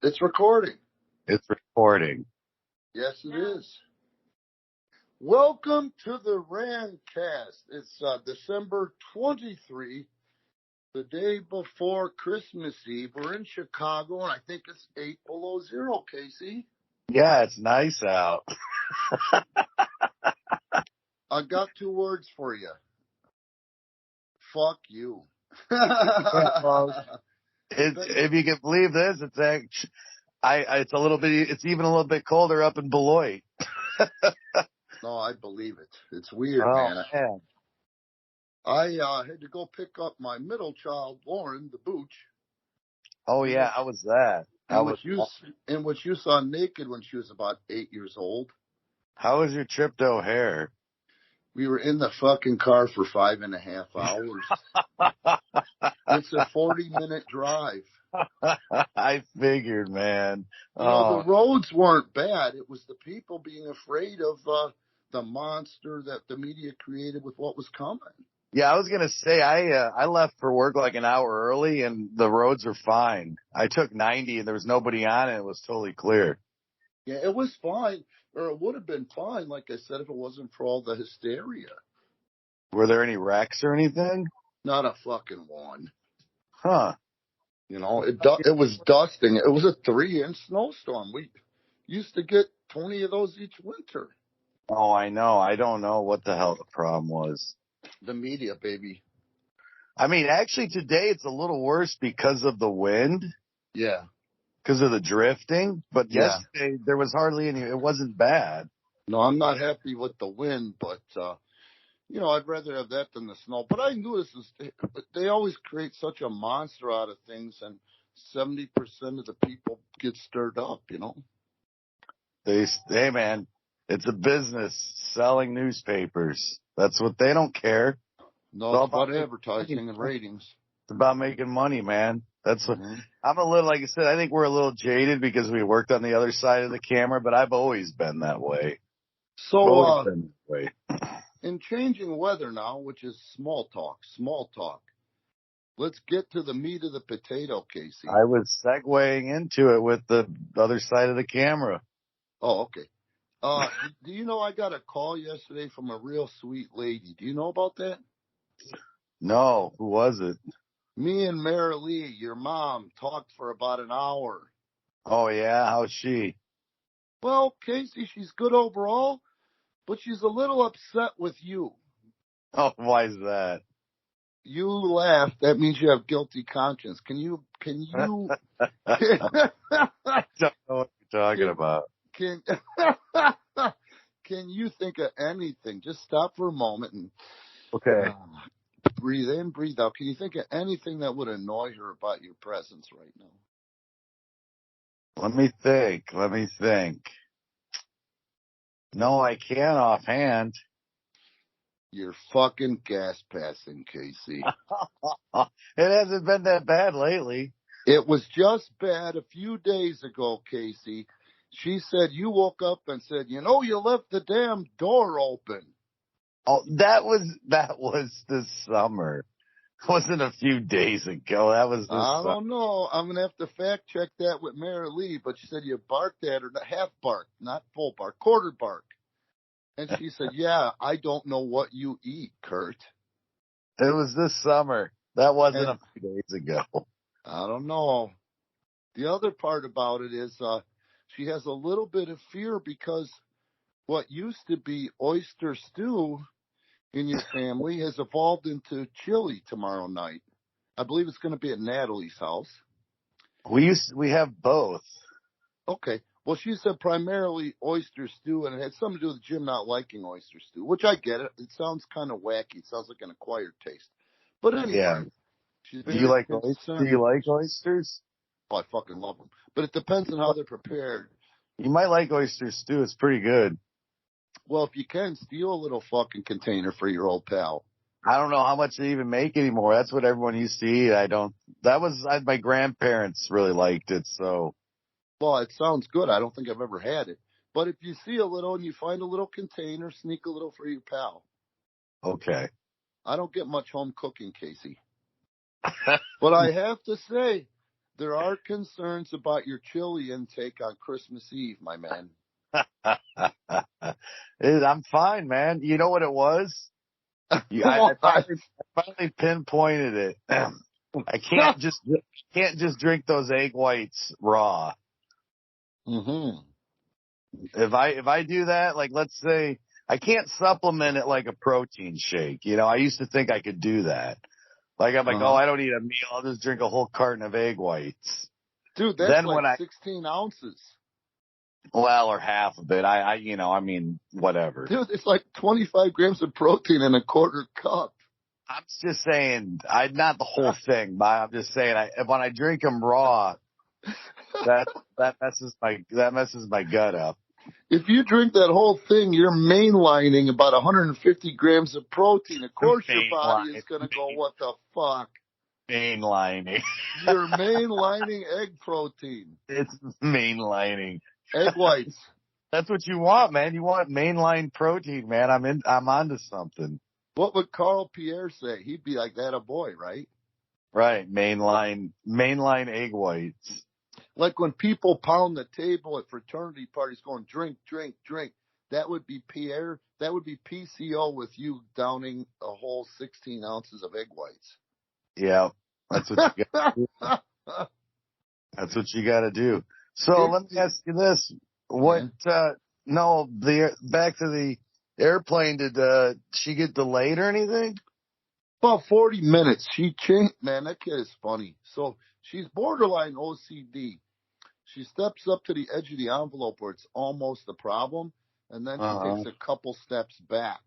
It's recording. It's recording. Yes, it is. Welcome to the Randcast. It's December 23, the day before Christmas Eve. We're in Chicago, and I think it's 8 below zero, Casey. Yeah, it's nice out. I got two words for you. Fuck you. Yeah, well, if you can believe this, it's even a little bit colder up in Beloit. No, I believe it. It's weird, man. I had to go pick up my middle child, Lauren, the Booch. Oh, yeah. How was that? In which you saw naked when she was about 8 years old. How was your trip to O'Hare? We were in the fucking car for 5.5 hours. It's a 40-minute drive. I figured, man. The roads weren't bad. It was the people being afraid of the monster that the media created with what was coming. Yeah, I was going to say, I left for work like an hour early, and the roads are fine. I took 90, and there was nobody on it. It was totally clear. Yeah, it was fine. Or it would have been fine, like I said, if it wasn't for all the hysteria. Were there any wrecks or anything? Not a fucking one. Huh. It was dusting. It was a 3-inch snowstorm. We used to get 20 of those each winter. Oh, I know. I don't know what the hell the problem was. The media, baby. I mean, actually, today it's a little worse because of the wind. Yeah. Because of the drifting. But yesterday, there was hardly any. It wasn't bad. No, I'm not happy with the wind, but, I'd rather have that than the snow. But I knew they always create such a monster out of things, and 70% of the people get stirred up, Hey, man, it's a business selling newspapers. That's what they don't care. No, it's about advertising and ratings. It's about making money, man. That's what I'm a little, like I said, I think we're a little jaded because we worked on the other side of the camera, but I've always been that way. So, in changing weather now, which is small talk, let's get to the meat of the potato, Casey. I was segueing into it with the other side of the camera. Oh, okay. Do you know I got a call yesterday from a real sweet lady? Do you know about that? No. Who was it? Me and Mary Lee, your mom, talked for about an hour. Oh, yeah? How's she? Well, Casey, she's good overall, but she's a little upset with you. Oh, why is that? You laughed. That means you have guilty conscience. Can you? I don't know what you're talking about. Can you think of anything? Just stop for a moment and breathe in, breathe out. Can you think of anything that would annoy her about your presence right now? Let me think. No, I can't offhand. You're fucking gas passing, Casey. It hasn't been that bad lately. It was just bad a few days ago, Casey. She said you woke up and said, you left the damn door open. Oh, that was this summer. It wasn't a few days ago. That was this I summer. don't know. I'm going to have to fact check that with Mary Lee, but she said you barked at her, half bark, not full bark, quarter bark. And she said, yeah, I don't know what you eat, Kurt. It was this summer. That wasn't a few days ago. I don't know. The other part about it is she has a little bit of fear because what used to be oyster stew in your family has evolved into chili tomorrow night. I believe it's going to be at Natalie's house. We have both. Okay. Well, she said primarily oyster stew, and it had something to do with Jim not liking oyster stew, which I get it. It sounds kind of wacky. It sounds like an acquired taste. But anyway. Yeah. Do you like oysters? Oh, I fucking love them. But it depends on how they're prepared. You might like oyster stew. It's pretty good. Well, if you can, steal a little fucking container for your old pal. I don't know how much they even make anymore. That's what everyone used to eat. My grandparents really liked it, so. Well, it sounds good. I don't think I've ever had it. But if you see a little and you find a little container, sneak a little for your pal. Okay. I don't get much home cooking, Casey. But I have to say, There are concerns about your chili intake on Christmas Eve, my man. I'm fine, man. You know what it was? I finally pinpointed it. I can't just drink those egg whites raw. Mm-hmm. If I do that, like let's say I can't supplement it like a protein shake. You know, I used to think I could do that. Like I'm like, oh, I don't need a meal. I'll just drink a whole carton of egg whites. Dude, that's Then like when 16 ounces. Well, or half of it. I whatever. Dude, it's like 25 grams of protein in a quarter cup. I'm just saying, not the whole thing, but I'm just saying, when I drink them raw, that messes my gut up. If you drink that whole thing, you're mainlining about 150 grams of protein. Of course, your body is going to go, what the fuck? Mainlining. You're mainlining egg protein. It's mainlining. Egg whites. That's what you want, man. You want mainline protein, man. I'm onto something. What would Carl Pierre say? He'd be like that a boy, right? Right. Mainline egg whites. Like when people pound the table at fraternity parties going, drink, drink, drink. That would be Pierre. That would be PCO with you downing a whole 16 ounces of egg whites. Yeah. That's what you got to do. That's what you got to do. So let me ask you this. Back to the airplane, did she get delayed or anything? About 40 minutes. She changed. Man, that kid is funny. So she's borderline OCD. She steps up to the edge of the envelope where it's almost a problem, and then she takes a couple steps back.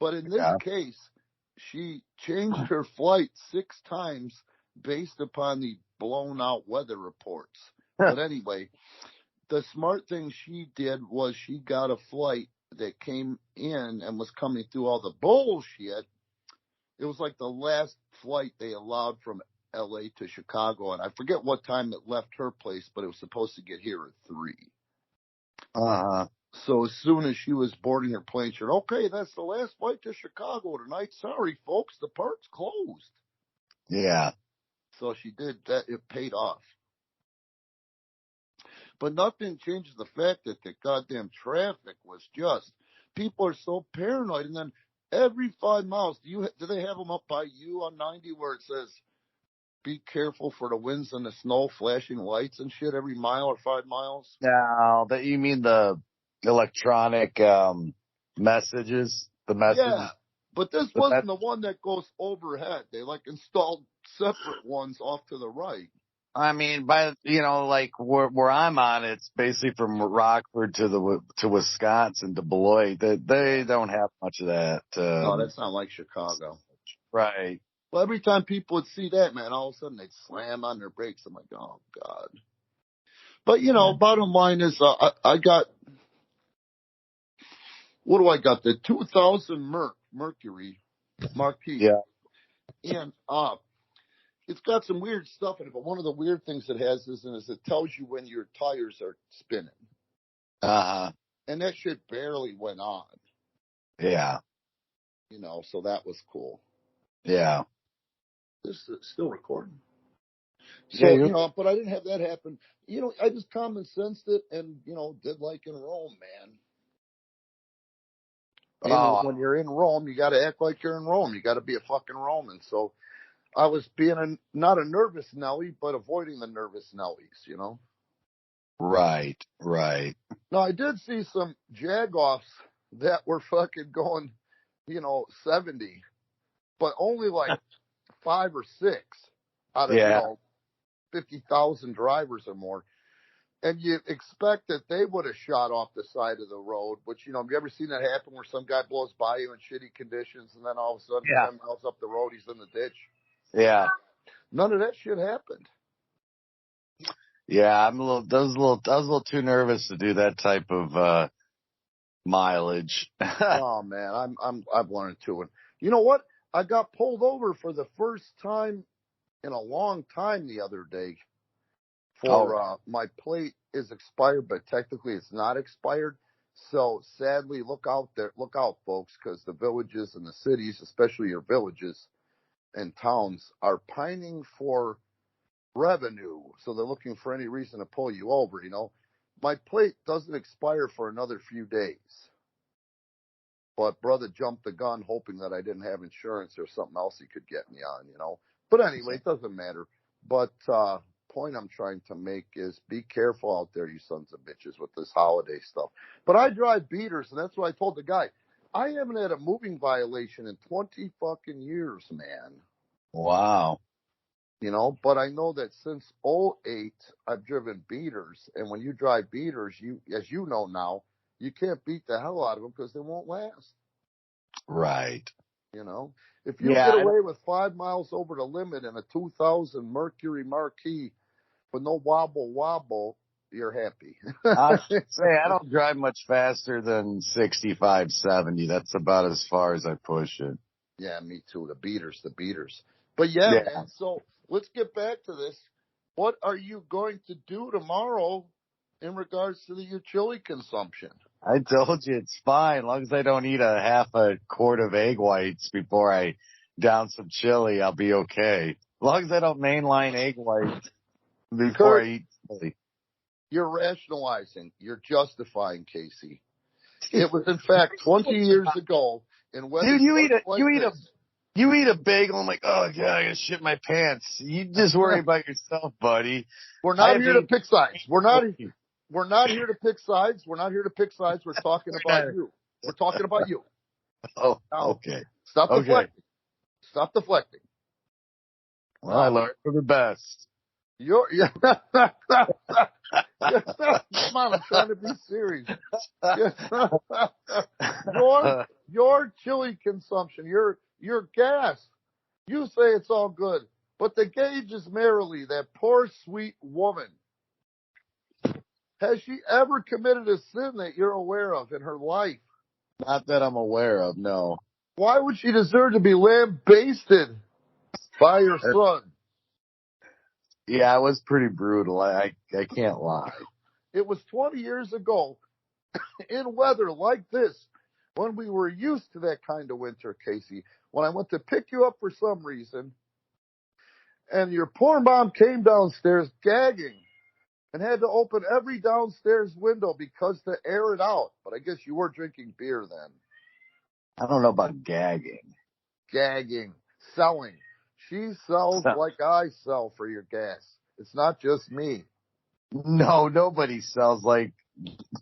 But in this case, she changed her flight 6 times based upon the blown out weather reports. But anyway, the smart thing she did was she got a flight that came in and was coming through all the bullshit. It was like the last flight they allowed from LA to Chicago, and I forget what time it left her place, but it was supposed to get here at 3. So as soon as she was boarding her plane, she said, okay, that's the last flight to Chicago tonight. Sorry, folks, the park's closed. Yeah. So she did that. It paid off. But nothing changes the fact that the goddamn traffic was just, people are so paranoid. And then every 5 miles, do they have them up by you on 90 where it says, be careful for the winds and the snow, flashing lights and shit every mile or 5 miles? No, you mean the electronic messages? The messages? Yeah, but this wasn't the one that goes overhead. They installed separate ones off to the right. I mean, like where I'm on, it's basically from Rockford to Wisconsin to Beloit. They don't have much of that. No, that's not like Chicago. Right. Well, every time people would see that, man, all of a sudden they'd slam on their brakes. I'm like, oh, God. But, bottom line is I got, what do I got? The 2000 Mercury Marquis. Yeah. And it's got some weird stuff in it, but one of the weird things it has is it tells you when your tires are spinning. And that shit barely went on. Yeah. So that was cool. Yeah. This is still recording. So, but I didn't have that happen. I just common sensed it and, did like in Rome, man. When you're in Rome, you got to act like you're in Rome. You got to be a fucking Roman. So I was being not a nervous Nelly, but avoiding the nervous Nellies, Right. Now, I did see some jagoffs that were fucking going, 70, but only like 5 or 6 out of, 50,000 drivers or more. And you expect that they would have shot off the side of the road, which, have you ever seen that happen where some guy blows by you in shitty conditions and then all of a sudden 10 miles up the road, he's in the ditch? Yeah. None of that shit happened. Yeah, I was a little too nervous to do that type of mileage. Oh man, I've learned to. And you know what? I got pulled over for the first time in a long time the other day. My plate is expired, but technically it's not expired. So sadly, look out, folks, because the villages and the cities, especially your villages and towns, are pining for revenue. so they're looking for any reason to pull you over, you know. My plate doesn't expire for another few days. But brother jumped the gun hoping that I didn't have insurance or something else he could get me on, you know. But anyway, it doesn't matter. But point I'm trying to make is be careful out there, you sons of bitches, with this holiday stuff. But I drive beaters, and that's what I told the guy. I haven't had a moving violation in 20 fucking years, man. Wow. You know, but I know that since '08, I've driven beaters, and when you drive beaters, you, as you know now, you can't beat the hell out of them because they won't last. Right. You know, if you get away with 5 miles over the limit in a 2000 Mercury Marquis with no wobble, you're happy. I say I don't drive much faster than 65, 70. That's about as far as I push it. Yeah, me too. The beaters. But yeah, man. So let's get back to this. What are you going to do tomorrow in regards to your chili consumption? I told you it's fine. As long as I don't eat a half a quart of egg whites before I down some chili, I'll be okay. As long as I don't mainline egg whites before I eat chili. You're rationalizing. You're justifying, Casey. It was, in fact, 20 years ago. In weather, dude, you eat a bagel. I'm like, oh god, I gotta shit my pants. You just worry about yourself, buddy. We're not here to pick sides. We're not here to pick sides. We're not here to pick sides. We're talking about you. We're talking about you. Oh, okay. Stop deflecting. Stop deflecting. Well, I learned from the best. Come on, I'm trying to be serious. Your chili consumption, your gas, you say it's all good, but the gauge is merrily, that poor sweet woman. Has she ever committed a sin that you're aware of in her life? Not that I'm aware of, no. Why would she deserve to be lambasted by your son? Yeah, it was pretty brutal. I can't lie. It was 20 years ago in weather like this when we were used to that kind of winter, Casey, when I went to pick you up for some reason and your poor mom came downstairs gagging and had to open every downstairs window because to air it out. But I guess you were drinking beer then. I don't know about gagging. Gagging. Selling. She sells like I sell for your gas. It's not just me. No, nobody sells like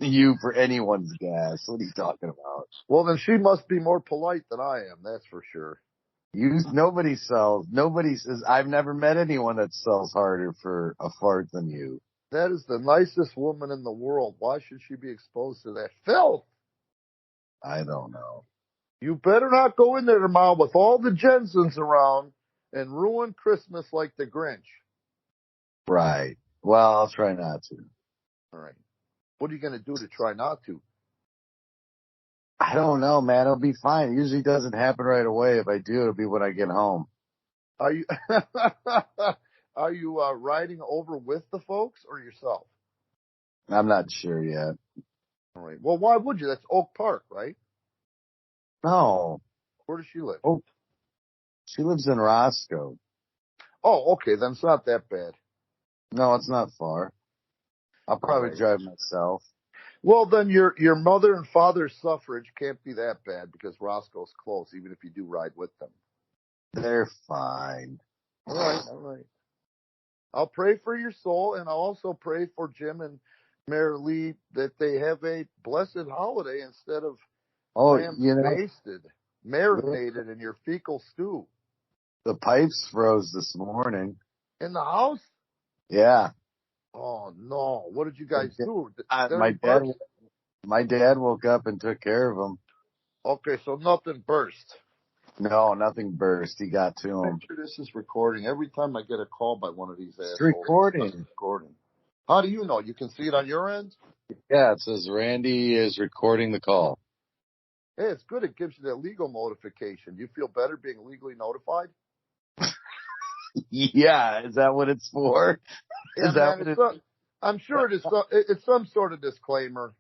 you for anyone's gas. What are you talking about? Well, then she must be more polite than I am. That's for sure. Nobody sells. Nobody says. I've never met anyone that sells harder for a fart than you. That is the nicest woman in the world. Why should she be exposed to that filth? I don't know. You better not go in there tomorrow with all the Jensens around and ruin Christmas like the Grinch. Right. Well, I'll try not to. All right. What are you going to do to try not to? I don't know, man. It'll be fine. It usually doesn't happen right away. If I do, it'll be when I get home. Are you are you riding over with the folks or yourself? I'm not sure yet. All right. Well, why would you? That's Oak Park, right? No. Where does she live? Oh, she lives in Roscoe. Oh, okay. Then it's not that bad. No, it's not far. I'll probably drive myself. Well, then your mother and father's suffrage can't be that bad because Roscoe's close, even if you do ride with them. They're fine. All right. I'll pray for your soul, and I'll also pray for Jim and Mary Lee that they have a blessed holiday instead of basted, marinated in your fecal stew. The pipes froze this morning. In the house? Yeah. Oh, no. What did you guys do? My dad woke up and took care of them. Okay, so nothing burst. No, nothing burst. He got to him. Make sure this is recording. Every time I get a call by one of these assholes. It's recording. How do you know? You can see it on your end? Yeah, it says Randy is recording the call. Hey, it's good. It gives you that legal notification. Do you feel better being legally notified? Yeah, is that what it's for? I'm sure it is. It's some sort of disclaimer.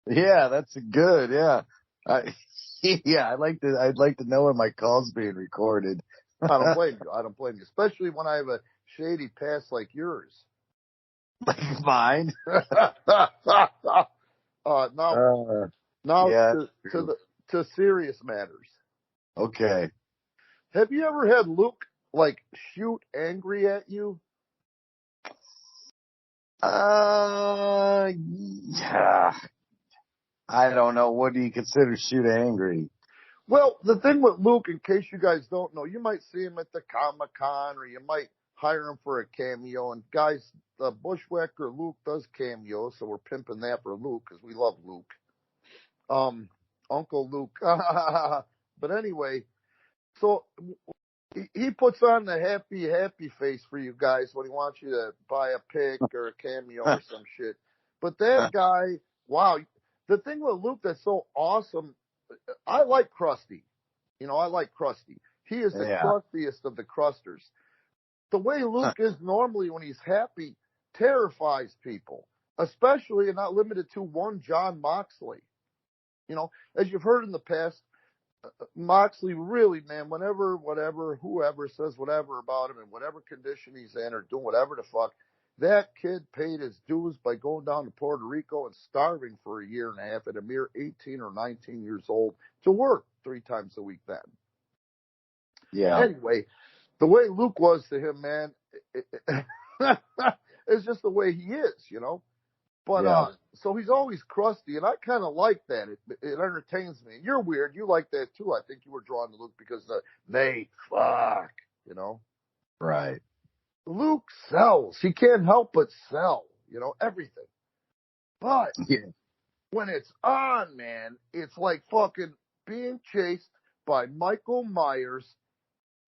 Yeah, that's good. Yeah, I'd like to know when my call's being recorded. I don't blame you. Especially when I have a shady past like yours. Like mine. Now Yeah. to serious matters. Okay. Have you ever had Luke like shoot angry at you? Yeah. I don't know. What do you consider shoot angry? Well, the thing with Luke, in case you guys don't know, you might see him at the Comic-Con or you might hire him for a cameo. And guys, the Bushwacker Luke does cameos, so we're pimping that for Luke because we love Luke. Uncle Luke. But anyway, so he puts on the happy face for you guys when he wants you to buy a pick or a cameo or some shit. But that guy, wow. The thing with Luke that's so awesome, I like Krusty. I like Krusty. He is the crustiest of the crusters. The way Luke is normally when he's happy terrifies people, especially and not limited to one John Moxley. As you've heard in the past, Moxley really, man, whoever says whatever about him in whatever condition he's in or doing whatever the fuck, that kid paid his dues by going down to Puerto Rico and starving for a year and a half at a mere 18 or 19 years old to work 3 times a week then. Yeah. Anyway, the way Luke was to him, man, it's just the way he is, But, so he's always crusty, and I kind of like that. It entertains me. You're weird. You like that, too. I think you were drawn to Luke because mate, fuck, Right. Luke sells. He can't help but sell, everything. But when it's on, man, it's like fucking being chased by Michael Myers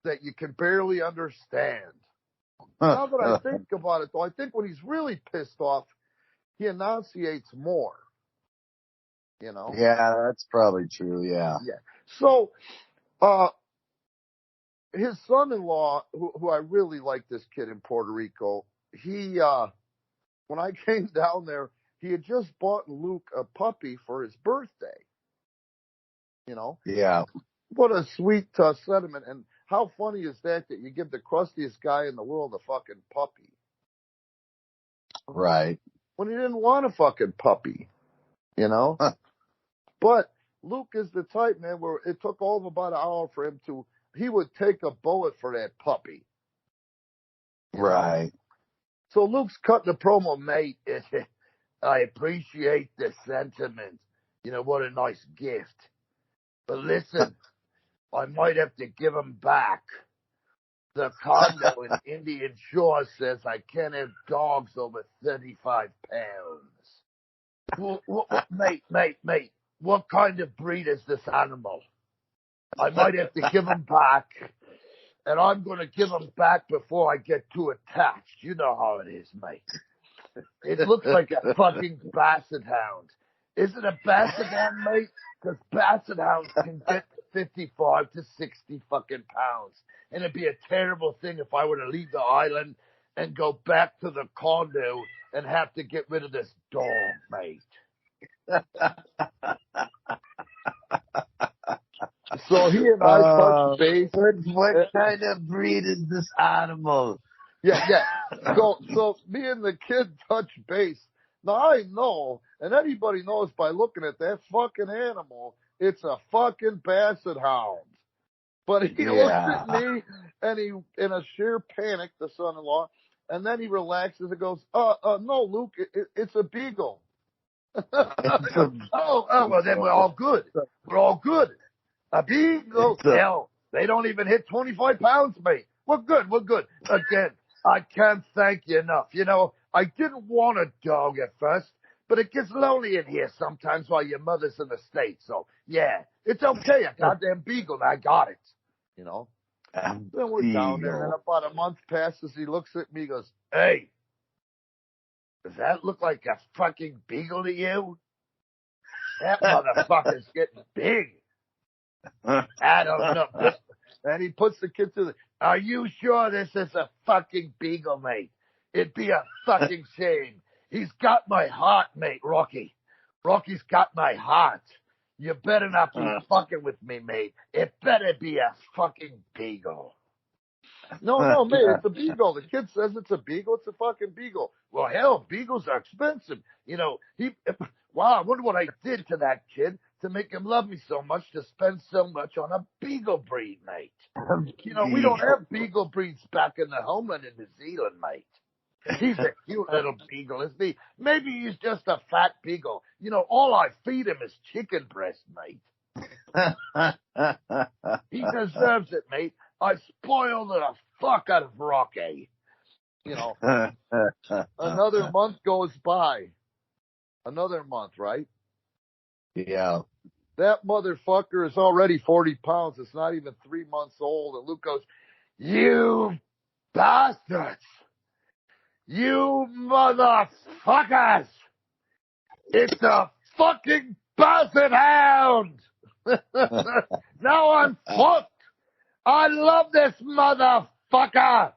that you can barely understand. Now that I think about it, though, I think when he's really pissed off, he enunciates more. Yeah, that's probably true. Yeah. Yeah. So, his son-in-law, who I really like, this kid in Puerto Rico, he, when I came down there, he had just bought Luke a puppy for his birthday. Yeah. What a sweet sentiment. And how funny is that you give the crustiest guy in the world a fucking puppy? Right. When he didn't want a fucking puppy, But Luke is the type, man, where it took all of about an hour for him he would take a bullet for that puppy. Right. So Luke's cutting the promo, mate. I appreciate the sentiment. What a nice gift. But listen, I might have to give him back. The condo in Indian Shore says I can't have dogs over 35 pounds. Mate, what kind of breed is this animal? I might have to give him back, and I'm going to give him back before I get too attached. You know how it is, mate. It looks like a fucking Bassett Hound. Is it a Bassett Hound, mate? Because Bassett Hounds can get 55 to 60 fucking pounds. And it'd be a terrible thing if I were to leave the island and go back to the condo and have to get rid of this dog, mate. So he and I touched base. What kind of breed is this animal? Yeah. So me and the kid touched base. Now I know, and anybody knows by looking at that fucking animal, it's a fucking Bassett Hound. But he looks at me, and he, in a sheer panic, the son-in-law, and then he relaxes and goes, no, Luke, it's a beagle. Well, then we're all good. We're all good. A beagle? Hell, they don't even hit 25 pounds, mate. We're good. Again, I can't thank you enough. I didn't want a dog at first, but it gets lonely in here sometimes while your mother's in the States. So, yeah, it's okay. A goddamn beagle. I got it. Then we're down there, and about a month passes. He looks at me, he goes, hey, does that look like a fucking beagle to you? That motherfucker's getting big. I don't know. And he puts the kid to are you sure this is a fucking beagle, mate? It'd be a fucking shame. He's got my heart, mate, Rocky. Rocky's got my heart. You better not be fucking with me, mate. It better be a fucking beagle. No, mate, it's a beagle. The kid says it's a beagle. It's a fucking beagle. Well, hell, beagles are expensive. Wow, I wonder what I did to that kid to make him love me so much to spend so much on a beagle breed, mate. We don't have beagle breeds back in the homeland in New Zealand, mate. He's a cute little beagle, isn't he? Maybe he's just a fat beagle. All I feed him is chicken breast, mate. He deserves it, mate. I spoiled the fuck out of Rocky. Another month goes by. Another month, right? Yeah. That motherfucker is already 40 pounds. It's not even 3 months old. And Luke goes, "You bastards! You motherfuckers! It's a fucking Bassett Hound! Now I'm fucked! I love this motherfucker!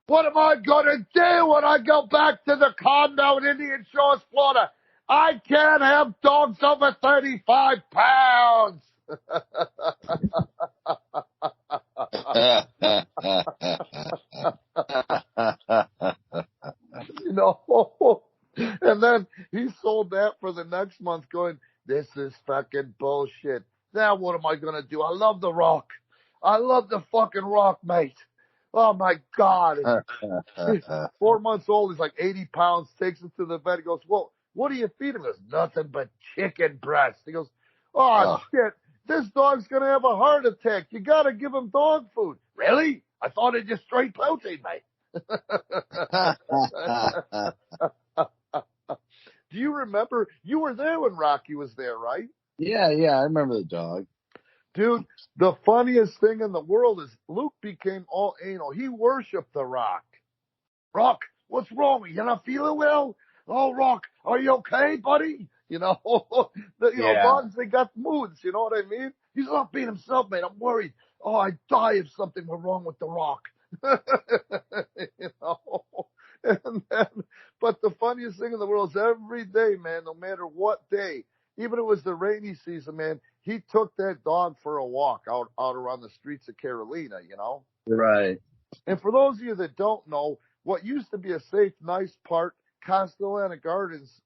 What am I gonna do when I go back to the condo in Indian Shores, Florida? I can't have dogs over 35 pounds! And then he sold that for the next month going, "This is fucking bullshit. Now what am I going to do? I love the Rock. I love the fucking Rock, mate. Oh my God." 4 months old. He's like 80 pounds, takes it to the vet. He goes, "Well, what do you feed him?" He goes, "Nothing but chicken breast." He goes, "Oh, shit. This dog's going to have a heart attack. You got to give him dog food." "Really? I thought it just straight protein, mate." Do you remember? You were there when Rocky was there, right? Yeah, I remember the dog. Dude, the funniest thing in the world is Luke became all anal. He worshipped the Rock. "Rock, what's wrong? You not feeling well? Oh, Rock, are you okay, buddy?" Dogs, they got moods, you know what I mean? He's not being himself, mate. I'm worried. Oh, I'd die if something were wrong with the Rock. But the funniest thing in the world is every day, man, no matter what day, even if it was the rainy season, man, he took that dog for a walk out around the streets of Carolina, Right. And for those of you that don't know, what used to be a safe, nice park, Castellana Gardens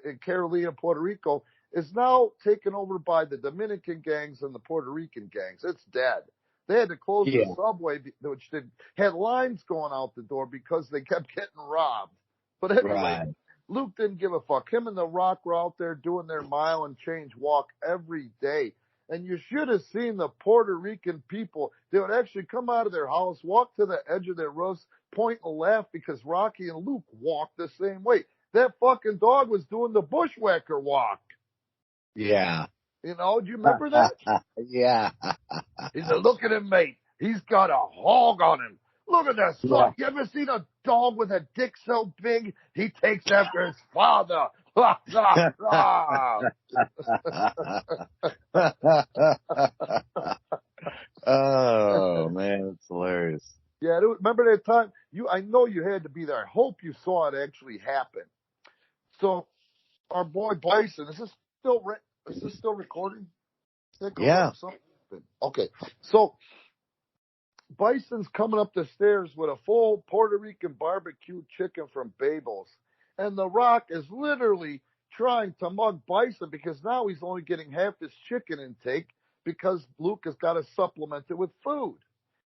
in Carolina, Puerto Rico, is now taken over by the Dominican gangs and the Puerto Rican gangs. It's dead. They had to close the subway, which had lines going out the door because they kept getting robbed. But anyway, Luke didn't give a fuck. Him and the Rock were out there doing their mile and change walk every day. And you should have seen the Puerto Rican people. They would actually come out of their house, walk to the edge of their roofs, point and laugh because Rocky and Luke walked the same way. That fucking dog was doing the Bushwacker walk. Yeah. Do you remember that? Yeah. He said, "Look at him, mate. He's got a hog on him. Look at that son. Yeah. You ever seen a dog with a dick so big he takes after his father?" Oh, man, that's hilarious. Yeah, remember that time? I know you had to be there. I hope you saw it actually happen. So, our boy Bison, is this still recording? Yeah. Okay. So, Bison's coming up the stairs with a full Puerto Rican barbecue chicken from Babel's. And The Rock is literally trying to mug Bison because now he's only getting half his chicken intake because Luke has got to supplement it with food.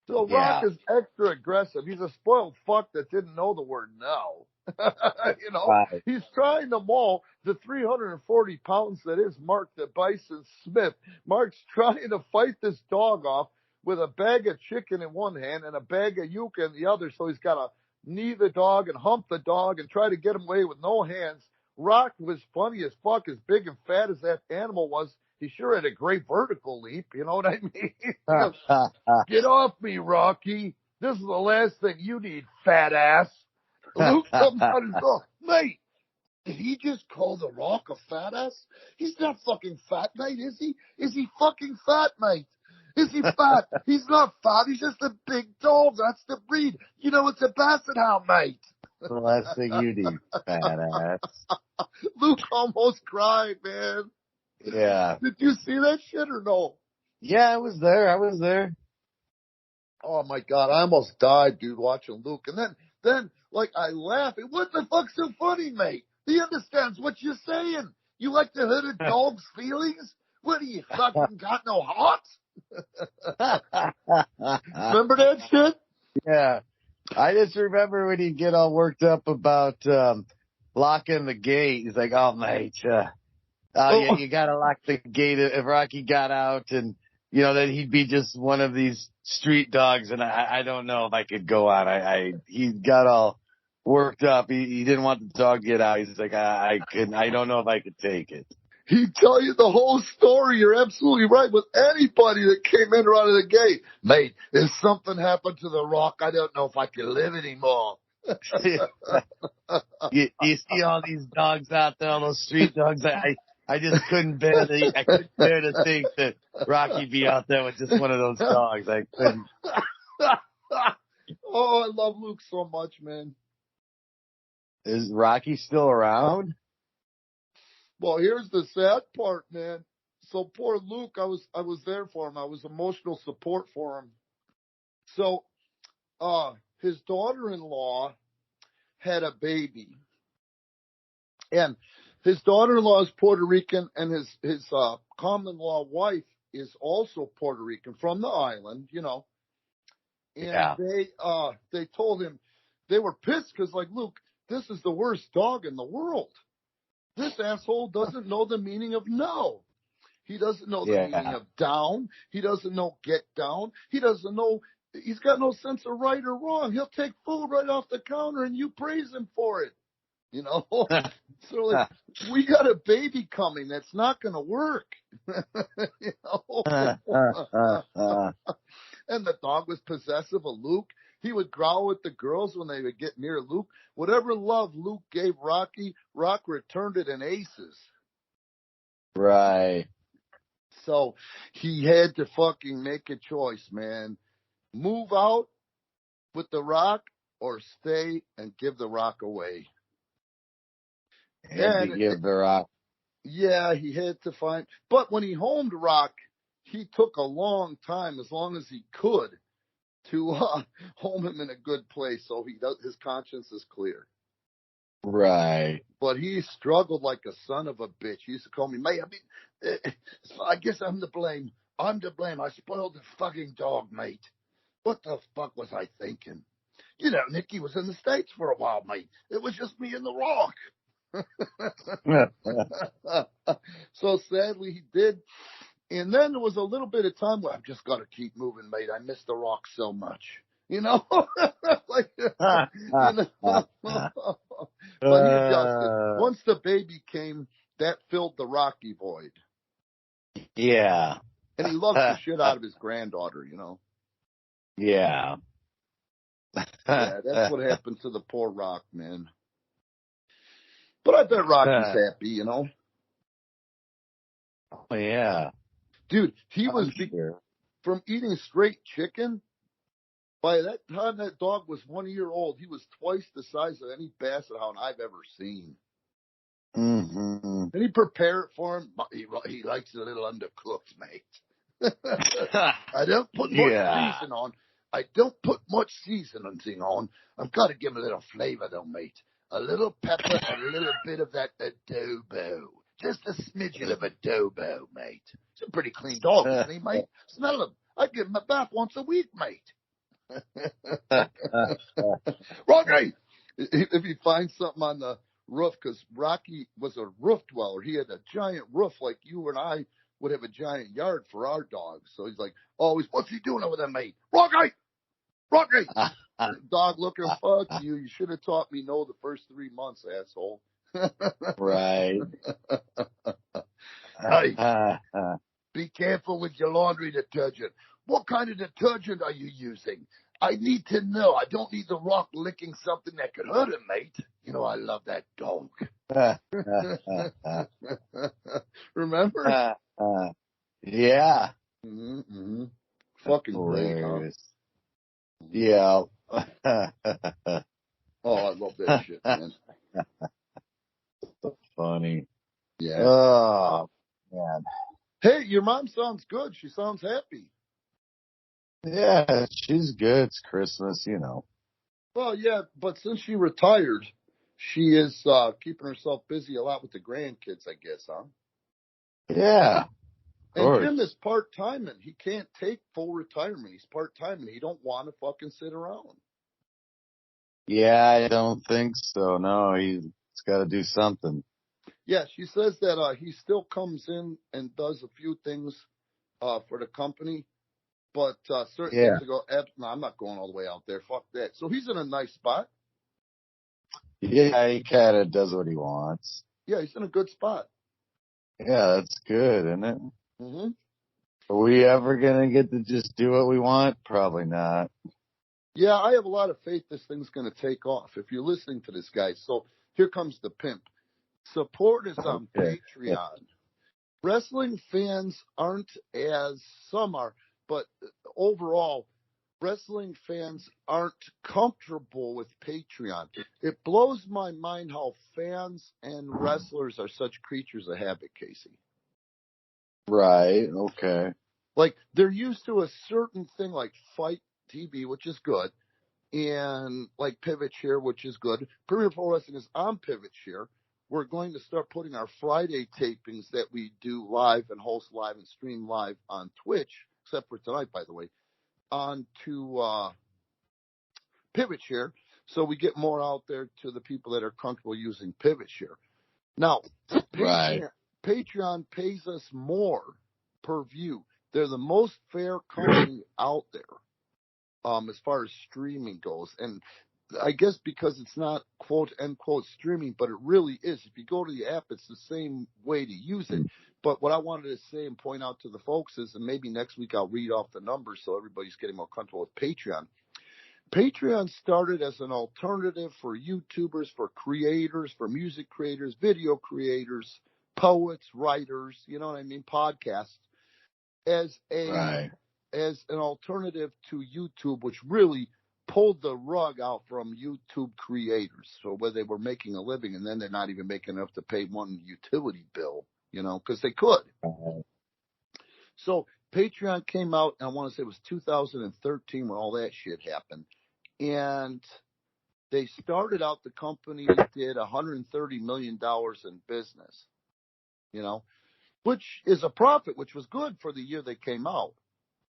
So Rock is extra aggressive. He's a spoiled fuck that didn't know the word no. Right. He's trying to maul the 340 pounds that is Mark the Bison Smith. Mark's trying to fight this dog off with a bag of chicken in one hand and a bag of yuca in the other. So he's got to knee the dog and hump the dog and try to get him away with no hands. Rock was funny as fuck, as big and fat as that animal was. He sure had a great vertical leap, you know what I mean? Goes, "Get off me, Rocky. This is the last thing you need, fat ass." Luke comes out and goes, "Mate, did he just call The Rock a fat ass? He's not fucking fat, mate, is he? Is he fucking fat, mate? Is he fat? He's not fat. He's just a big dog. That's the breed. It's a Bassett Hound, mate." The last thing you need, fat ass. Luke almost cried, man. Yeah. Did you see that shit or no? Yeah, I was there. Oh my God, I almost died, dude, watching Luke. And then, like, I laugh. What the fuck's so funny, mate? He understands what you're saying. You like to hurt a dog's feelings? What, do you fucking got no heart? Remember that shit? Yeah. I just remember when he'd get all worked up about locking the gate. He's like, "Oh, mate, yeah, you gotta lock the gate." If Rocky got out, and then he'd be just one of these street dogs, and I don't know if I could go on. He got all worked up. He didn't want the dog to get out. He's like, I don't know if I could take it. He'd tell you the whole story. You're absolutely right. With anybody that came in or out of the gate, mate, if something happened to the Rock, I don't know if I can live anymore. you see all these dogs out there, all those street dogs. I just couldn't bear to think that Rocky'd be out there with just one of those dogs. I couldn't. Oh, I love Luke so much, man. Is Rocky still around? Well, here's the sad part, man. So poor Luke, I was there for him. I was emotional support for him. So, his daughter-in-law had a baby, and his daughter-in-law is Puerto Rican, and his common-law wife is also Puerto Rican from the island, And Yeah. they told him, they were pissed because, like, Luke, this is the worst dog in the world. This asshole doesn't know the meaning of no. He doesn't know the meaning of down. He doesn't know get down. He doesn't know. He's got no sense of right or wrong. He'll take food right off the counter and you praise him for it. So, like, we got a baby coming that's not going to work. And the dog was possessive of Luke. He would growl at the girls when they would get near Luke. Whatever love Luke gave Rocky, Rock returned it in aces. Right. So he had to fucking make a choice, man. Move out with the Rock or stay and give the Rock away. Had to give the Rock. Yeah, he had to find. But when he homed Rock, he took a long time, as long as he could, to home him in a good place, so his conscience is clear. Right. But he struggled like a son of a bitch. He used to call me, mate. I guess I'm to blame. I'm to blame. I spoiled the fucking dog, mate. What the fuck was I thinking? Nicky was in the States for a while, mate. It was just me and the Rock. So sadly he did. And then there was a little bit of time where I've just got to keep moving, mate. I miss the Rock so much. Like, but he adjusted. Once the baby came, that filled the Rocky void. Yeah. And he loves the shit out of his granddaughter, Yeah. Yeah, that's what happened to the poor Rock, man. But I bet Rocky's happy, Oh, yeah. Dude, he was from eating straight chicken. By that time that dog was 1 year old, he was twice the size of any Bassett Hound I've ever seen. Mm-hmm. And he prepared it for him. He likes it a little undercooked, mate. I don't put much season on. I don't put much seasoning on. I've got to give him a little flavor, though, mate. A little pepper and a little bit of that adobo. Just a smidgen of adobo, mate. He's a pretty clean dog, isn't he, mate? Smell him. I give him a bath once a week, mate. Rocky! If you find something on the roof, because Rocky was a roof dweller. He had a giant roof like you and I would have a giant yard for our dogs. So he's like, always, what's he doing over there, mate? Rocky! Rocky! Dog looking, fuck you. You should have taught me no the first 3 months, asshole. Right. Hey, be careful with your laundry detergent. What kind of detergent are you using? I need to know. I don't need the Rock licking something that could hurt him, mate. I love that dog. Remember? Yeah. Mm-hmm. Fucking great, huh? Yeah. Oh, I love that shit, man. Funny. Yeah. Oh, man. Hey, your mom sounds good. She sounds happy. Yeah, she's good. It's Christmas, you know. Well, yeah, but since she retired, she is keeping herself busy a lot with the grandkids, I guess, huh? Yeah, of And Jim is course. part-time, and he can't take full retirement. He's part-time, and he don't want to fucking sit around. Yeah, I don't think so. No, he's got to do something. Yeah, she says that he still comes in and does a few things for the company, but certain Yeah. things I go, no, I'm not going all the way out there. Fuck that. So he's in a nice spot. Yeah, he kind of does what he wants. Yeah, he's in a good spot. Yeah, that's good, isn't it? Hmm. Are we ever going to get to just do what we want? Probably not. Yeah, I have a lot of faith this thing's going to take off. If you're listening to this, guy, so here comes the pimp. Support is on Okay. Patreon. Wrestling fans aren't as some are, but overall, wrestling fans aren't comfortable with Patreon. It blows my mind how fans and wrestlers are such creatures of habit, Casey. Right. Okay. Like they're used to a certain thing like Fight TV, which is good, and like Pivot Share, which is good. Premier Pro Wrestling is on Pivot Share. We're going to start putting our Friday tapings that we do live and host live and stream live on Twitch, except for tonight, by the way, onto Pivot Share, so we get more out there to the people that are comfortable using Pivot Share. Now, Right. Patreon pays us more per view. They're the most fair company out there as far as streaming goes. And I guess because it's not quote unquote streaming, but it really is. If you go to the app, it's the same way to use it. But what I wanted to say and point out to the folks is, and maybe next week I'll read off the numbers so everybody's getting more comfortable with Patreon. Patreon started as an alternative for YouTubers, for creators, for music creators, video creators, poets, writers, you know what I mean, podcasts, as Right. an alternative to YouTube, which really pulled the rug out from YouTube creators. So where they were making a living and then they're not even making enough to pay one utility bill, you know, because they could. So Patreon came out, and I want to say it was 2013 when all that shit happened. And they started out, the company did $130 million in business, you know, which is a profit, which was good for the year they came out.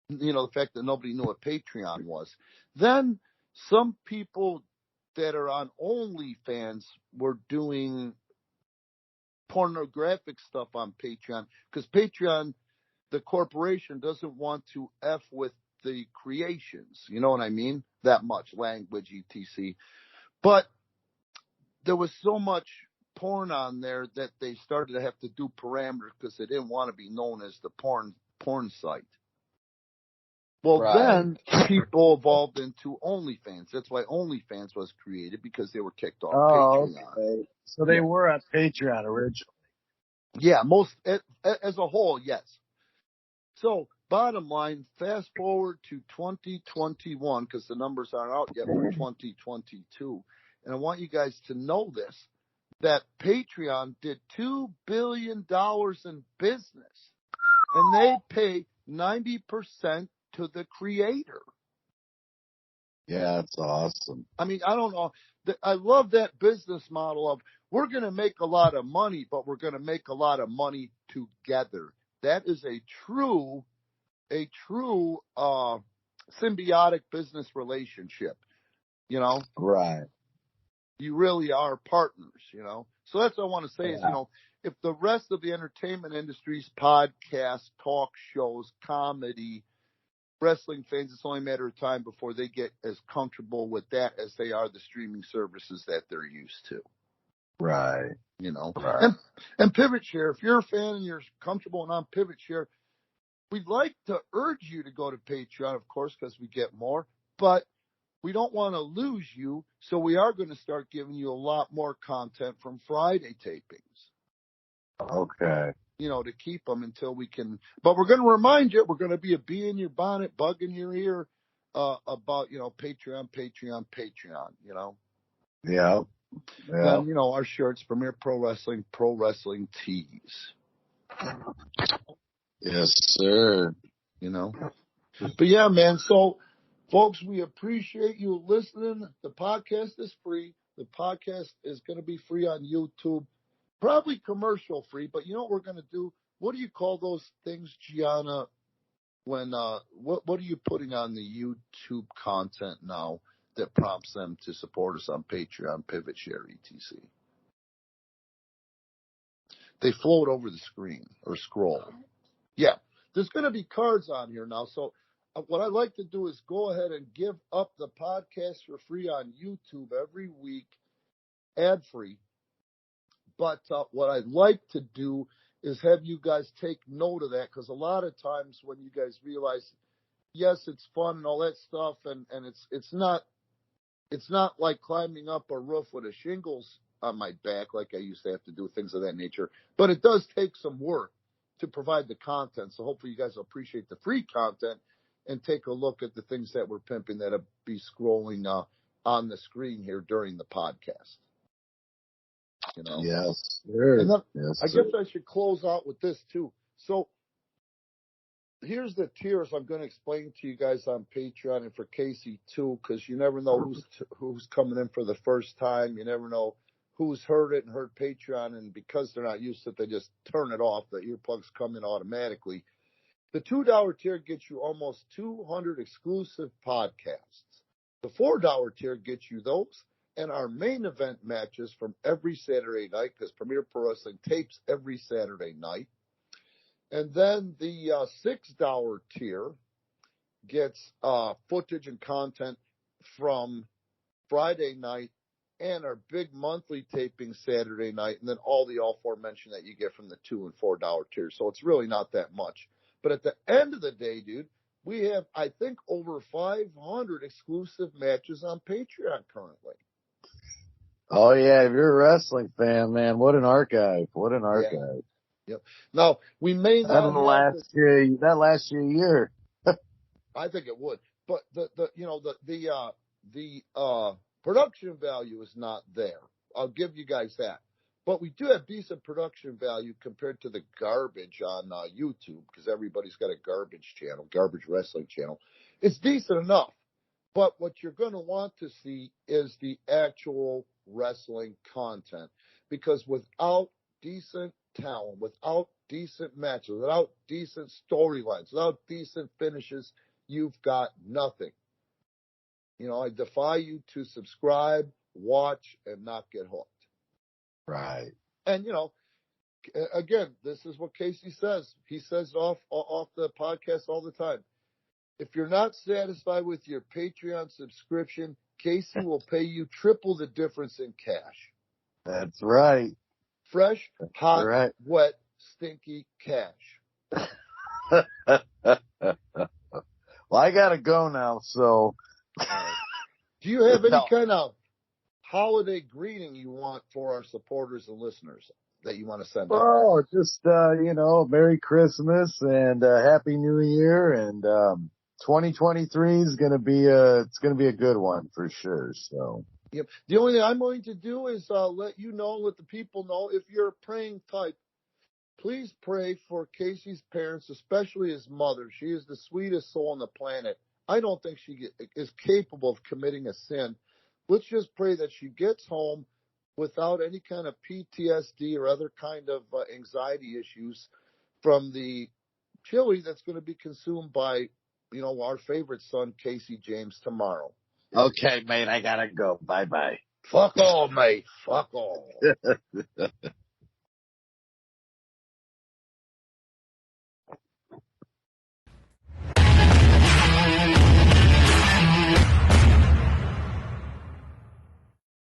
You know, the fact that nobody knew what Patreon was. Then some people that are on OnlyFans were doing pornographic stuff on Patreon because Patreon, the corporation, doesn't want to F with the creations. You know what I mean? That much language, etc. But there was so much porn on there that they started to have to do parameters because they didn't want to be known as the porn site. Well, Right. then people evolved into OnlyFans. That's why OnlyFans was created, because they were kicked off Oh, Patreon. okay. So they were on Patreon originally. Yeah, most as a whole, yes. So, bottom line, fast forward to 2021, because the numbers aren't out yet for 2022. And I want you guys to know this, that Patreon did $2 billion in business, and they pay 90% to the creator. Yeah, that's awesome. I mean, I don't know. I love that business model of, we're going to make a lot of money, but we're going to make a lot of money together. That is a true symbiotic business relationship. You know, Right. you really are partners. You know, so that's what I want to say is, Yeah. if the rest of the entertainment industry's podcasts, talk shows, comedy, wrestling fans, it's only a matter of time before they get as comfortable with that as they are the streaming services that they're used to. Right. You know, Right. and Pivot Share, if you're a fan and you're comfortable and on Pivot Share, we'd like to urge you to go to Patreon, of course, because we get more, but we don't want to lose you, so we are going to start giving you a lot more content from Friday tapings. Okay. You know, to keep them until we can. But we're going to remind you, we're going to be a bee in your bonnet, bug in your ear about, Patreon, you know. Yeah. Yeah. And, our shirts, Premier Pro Wrestling tees. Yes, sir. You know. But yeah, man. So, folks, we appreciate you listening. The podcast is free. The podcast is going to be free on YouTube, probably commercial free. But you know what we're going to do? What do you call those things, Gianna? When what are you putting on the YouTube content now that prompts them to support us on Patreon, Pivot Share, etc.? They float over the screen or scroll. Yeah, there's going to be cards on here now. So what I'd like to do is go ahead and give up the podcast for free on YouTube every week, ad-free. But what I'd like to do is have you guys take note of that, because a lot of times when you guys realize, yes, it's fun and all that stuff, and it's not like climbing up a roof with a shingles on my back like I used to have to do, things of that nature. But it does take some work to provide the content. So hopefully you guys will appreciate the free content and take a look at the things that we're pimping that'll be scrolling on the screen here during the podcast. You know? Yes, sure. And then Yes, I guess I should close out with this too. So here's the tiers I'm going to explain to you guys on Patreon and for Casey too, because you never know who's coming in for the first time. You never know who's heard it and heard Patreon, and because they're not used to it, they just turn it off. The earplugs come in automatically. The $2 tier gets you almost 200 exclusive podcasts. The $4 tier gets you those and our main event matches from every Saturday night, because Premier Pro Wrestling tapes every Saturday night. And then the $6 tier gets footage and content from Friday night and our big monthly taping Saturday night, and then all the aforementioned that you get from the $2 and $4 tiers. So it's really not that much. But at the end of the day, dude, we have, I think, over 500 exclusive matches on Patreon currently. Oh, yeah, if you're a wrestling fan, man, what an archive. What an archive. Yeah. Yep. Now, we may not that last year. I think it would. But the production value is not there. I'll give you guys that. But we do have decent production value compared to the garbage on YouTube, because everybody's got a garbage wrestling channel. It's decent enough. But what you're going to want to see is the actual wrestling content, because without decent talent, without decent matches, without decent storylines, without decent finishes, you've got nothing. You know, I defy you to subscribe, watch, and not get hooked. Right. And, you know, again, this is what Casey says. He says off the podcast all the time. If you're not satisfied with your Patreon subscription, Casey will pay you triple the difference in cash. That's right. Fresh, hot, wet, stinky cash. Well, I got to go now, so. Do you have any kind of holiday greeting you want for our supporters and listeners that you want to send out? Oh, just, Merry Christmas and Happy New Year, and 2023 is going to be a good one for sure. So. Yep. The only thing I'm going to do is let the people know, if you're a praying type, please pray for Casey's parents, especially his mother. She is the sweetest soul on the planet. I don't think she is capable of committing a sin. Let's just pray that she gets home without any kind of PTSD or other kind of anxiety issues from the chili that's going to be consumed by, our favorite son, Casey James, tomorrow. Okay, mate, I got to go. Bye-bye. Fuck all, mate. Fuck all.